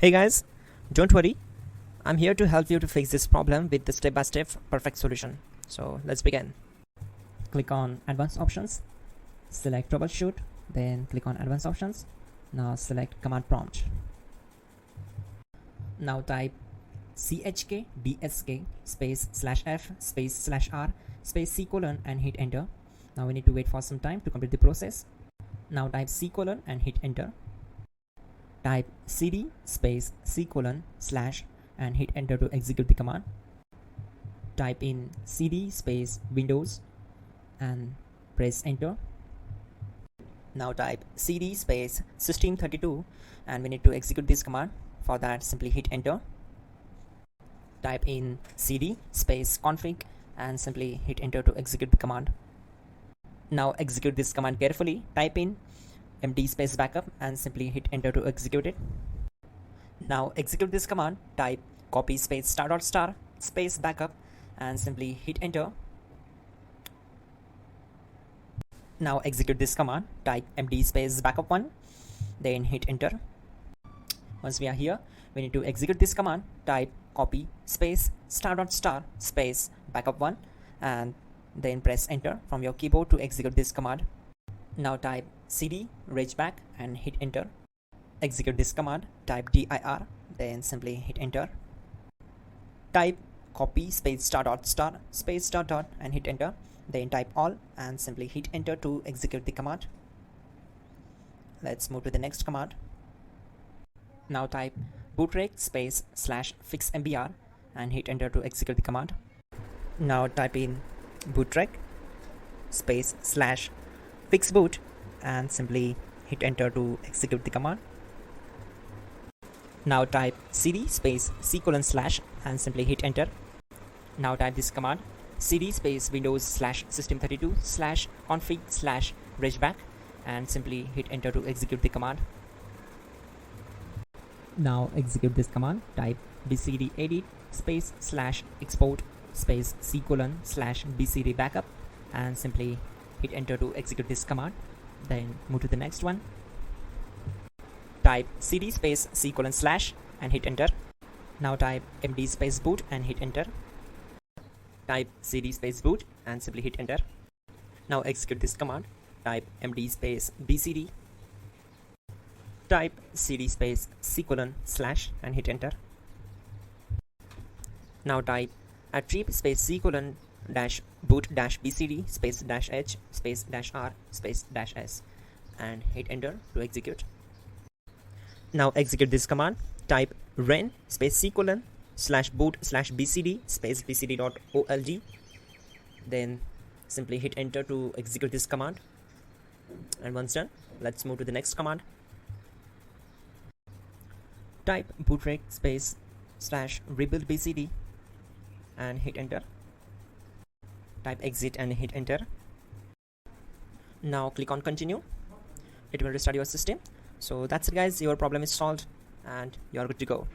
Hey guys, don't worry, I'm here to help you to fix this problem with the step-by-step perfect solution. So let's begin. Click on Advanced Options, select Troubleshoot, then click on Advanced Options. Now select Command Prompt. Now type chk bsk space /f space /r space c colon and hit enter. Now we need to wait for some time to complete the process. Now type c colon and hit enter. Type cd space c colon / and hit enter to execute the command. Type in cd space Windows and press enter. Now type cd space system32 and we need to execute this command. For that, simply hit enter. Type in cd space config and simply hit enter to execute the command. Now execute this command carefully. Type in md space backup and simply hit enter to execute it. Now execute this command. Type copy space *** space backup and simply hit enter. Now execute this command. Type md space backup1, then hit enter. Once we are here, we need to execute this command. Type copy space ** space backup1 and then press enter from your keyboard to execute this command. Now type cd regback and hit enter. Execute this command. Type dir, then simply hit enter. Type copy space ** space ... and hit enter. Then type all and simply hit enter to execute the command. Let's move to the next command. Now type bootrec space /fixmbr and hit enter to execute the command. Now type in bootrec space /fixboot and simply hit enter to execute the command. Now type cd space c colon / and simply hit enter. Now type this command cd space Windows /system32 /config /regback and simply hit enter to execute the command. Now execute this command. Type bcd edit space /export space c colon /bcd backup and simply hit enter to execute this command. Then move to the next one. Type cd space c colon / and hit enter. Now type md space boot and hit enter. Type cd space boot and simply hit enter. Now execute this command. Type md space bcd. Type cd space c colon / and hit enter. Now type attrib space c colon -boot -bcd space -h space -r space -s and hit enter to execute. Now execute this command. Type ren space c colon /boot /bcd space bcd.old. Then simply hit enter to execute this command. And once done, let's move to the next command. Type bootrec space /rebuild bcd and hit enter. Type exit and hit enter. Now click on continue. It will restart your system. So that's it guys, your problem is solved and you're good to go.